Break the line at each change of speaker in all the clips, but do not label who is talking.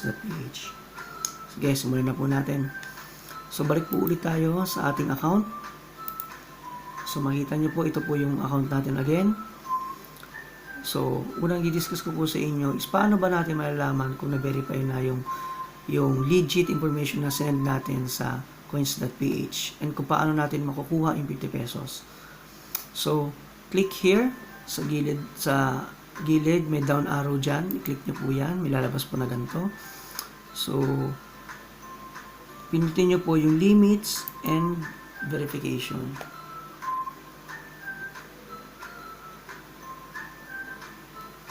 coins.ph. Sige, simulan na po natin. So, balik po ulit tayo sa ating account. So, makita nyo po, ito po yung account natin again. So, unang i-discuss ko po sa inyo is paano ba natin malalaman kung na-verify na yung legit information na send natin sa coins.ph and kung paano natin makukuha yung 50 pesos. So, click here sa gilid may down arrow dyan. I-click nyo po yan. May lalabas po na ganito. So, pinutin nyo po yung limits and verification.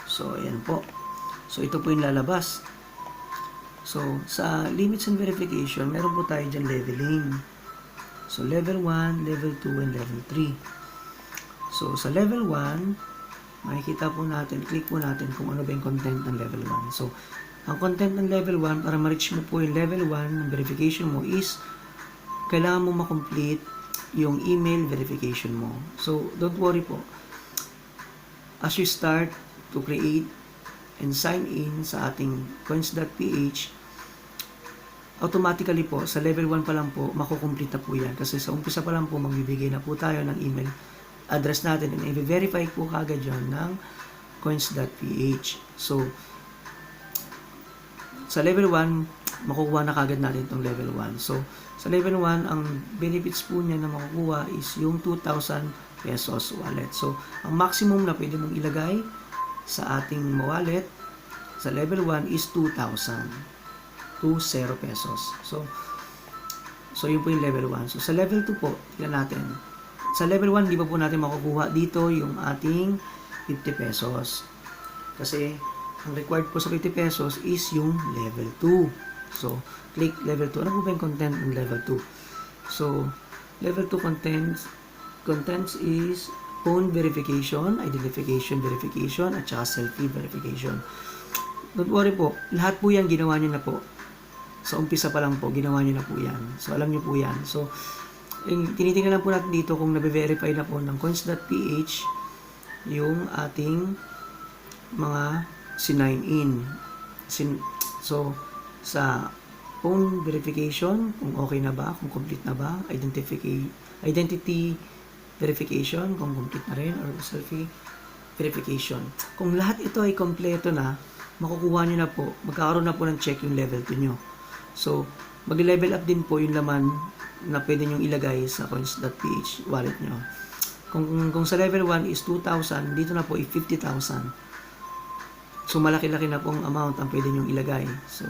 So, ayan po. So, ito po yung lalabas. So, sa limits and verification, meron po tayo dyan leveling. So, level 1, level 2, and level 3. So, sa level 1, makikita po natin, click po natin kung ano ba yung content ng level 1. So, ang content ng level 1, para ma-reach mo po yung level 1 ng verification mo is, kailangan mo ma-complete yung email verification mo. So, don't worry po. As you start to create and sign in sa ating coins.ph, automatically po, sa level 1 pa lang po, makukomplete na po yan. Kasi sa umpisa pa lang po, magbibigay na po tayo ng email address natin and i-verify po kagad yun ng coins.ph. So, sa level 1, makukuha na kagad natin itong level 1. So, sa level 1, ang benefits po niya na makukuha is yung 2,000 pesos wallet. So, ang maximum na pwede mong ilagay sa ating wallet sa level 1 is 2,000. 20 pesos. So yun po yung level 1. So, sa level 2 po, tignan natin. Sa level 1, di ba po natin makukuha dito yung ating 50 pesos. Kasi, ang required po sa 50 pesos is yung level 2. So, click level 2. Ano po ba yung content ng level 2? So, level 2 contents is phone verification, identification verification, at saka selfie verification. Don't worry po, lahat po yan ginawa nyo na po. Sa umpisa pa lang po, ginawa nyo na po yan. So, alam nyo po yan. So, tinitingnan lang po natin dito kung nabe-verify na po ng coins.ph yung ating mga sinign in. So, sa phone verification, kung okay na ba, kung complete na ba, identity verification, kung complete na rin, or selfie verification. Kung lahat ito ay kompleto na, makukuha nyo na po, magkakaroon na po ng check yung level 2 nyo. So, mag-level up din po yung laman na pwede nyo ilagay sa coins.ph wallet nyo. Kung sa level 1 is 2,000, dito na po is 50,000. So, malaki-laki na pong amount ang pwede nyong ilagay. So,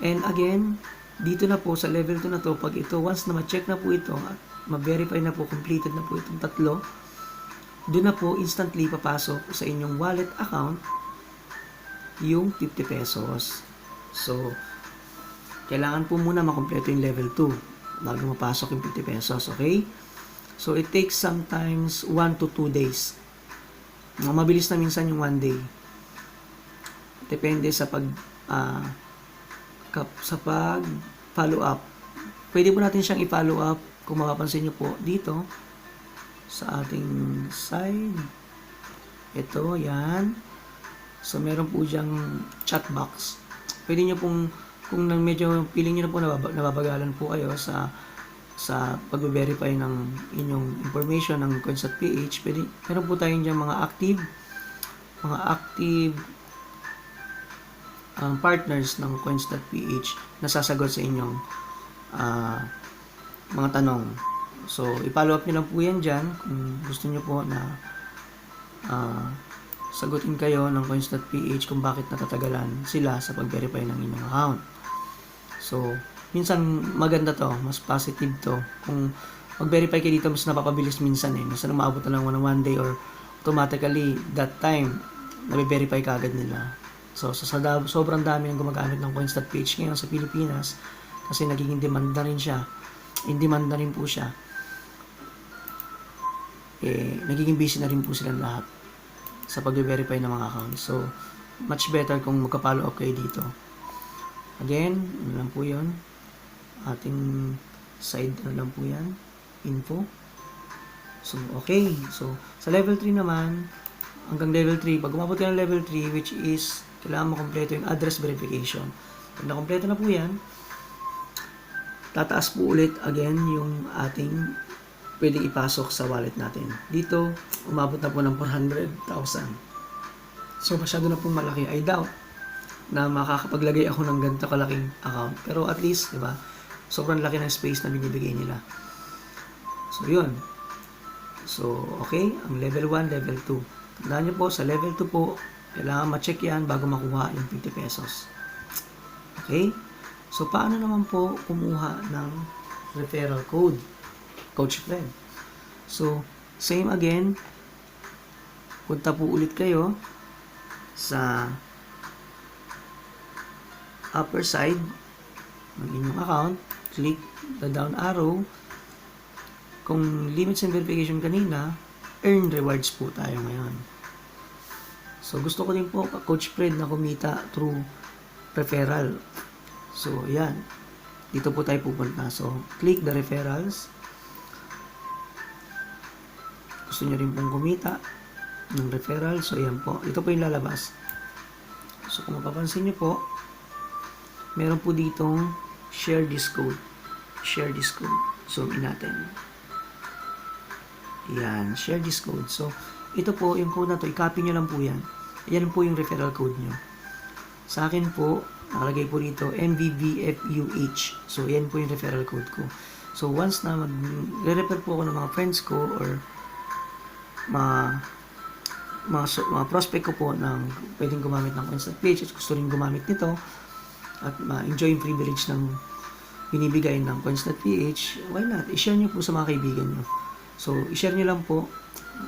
and again, dito na po sa level 2 na to, pag ito, once na ma-check na po ito, at ma-verify na po, completed na po itong tatlo, doon na po instantly papasok sa inyong wallet account yung 50 pesos. So, kailangan po muna makompleto yung level 2 bago mapasok yung 50 pesos, okay? So, it takes sometimes 1 to 2 days. Mabilis na minsan yung 1 day. Depende sa follow up. Pwede po natin siyang i-follow up kung mapapansin nyo po dito sa ating side. Ito, yan. So, meron po diyang chat box. Pwede nyo pong, kung medyo feeling nyo na po nababagalan po kayo sa pag-verify ng inyong information ng coins.ph, meron po tayong dyan mga active partners ng coins.ph na sasagot sa inyong mga tanong. So, i-follow up nyo lang po yan dyan kung gusto nyo po na sagutin kayo ng coins.ph kung bakit natatagalan sila sa pag-verify ng inyong account. So, minsan maganda to, mas positive to. Kung mag-verify kayo dito, mas napapabilis minsan eh. Minsan umaabot na lang 1 day or automatically that time, nabe-verify ka agad nila. So, sobrang dami ng gumagamit ng coins.ph ngayon sa Pilipinas kasi nagiging demand na rin siya. In demand na rin po siya. Nagiging busy na rin po silang lahat sa pag-verify ng mga accounts. So, much better kung magka-follow up kayo dito. Again, ano lang po yun. Ating side, ano lang po yan. Info. So, okay. So, sa level 3 naman, hanggang level 3, pag umabot ka ng level 3, which is kailangan makompleto yung address verification. Pag nakompleto na po yan, tataas po ulit again yung ating pwedeng ipasok sa wallet natin. Dito, umabot na po ng 400,000. So, masyado na pong malaki. I doubt na makakapaglagay ako ng ganito kalaking account. Pero at least, di ba, sobrang laki ng space na binibigay nila. So, yun. So, okay. Ang level 1, level 2. Tandaan nyo po, sa level 2 po, kailangan ma-check yan bago makuha yung 50 pesos. Okay? So, paano naman po kumuha ng referral code? Coach Fred. So, same again. Punta po ulit kayo sa upper side ng inyong account. Click the down arrow. Kung limits and verification kanina, earn rewards po tayo ngayon. So, gusto ko din po, Coach Fred, na kumita through referral. So, yan. Dito po tayo pupunta. So, click the referrals. Gusto nyo rin pong kumita ng referral. So, yan po. Ito po yung lalabas. So, kung mapapansin nyo po, meron po ditong share this code. Share this code. Zoom in natin. Yan. Share this code. So, ito po, yung code na to, i-copy nyo lang po yan. Yan po yung referral code nyo. Sa akin po, nakalagay po dito, MVVFUH. So, yan po yung referral code ko. So, once na mag-refer po ako ng mga friends ko or mga prospect ko po ng pwedeng gumamit ng CoinsNetPH at gusto rin gumamit nito at ma-enjoy yung privilege ng binibigay ng CoinsNetPH, why not? I-share nyo po sa mga kaibigan nyo. So, i-share nyo lang po.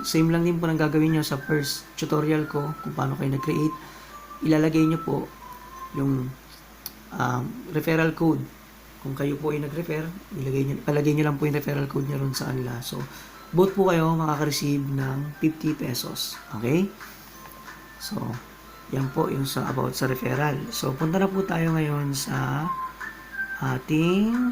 Same lang din po nang gagawin nyo sa first tutorial ko kung paano kayo nag-create. Ilalagay nyo po yung referral code. Kung kayo po ay nag-refer, palagay nyo lang po yung referral code nyo ron sa kanila. So, both po kayo makaka-receive ng 50 pesos. Okay? So, yan po yung about sa referral. So, punta na po tayo ngayon sa ating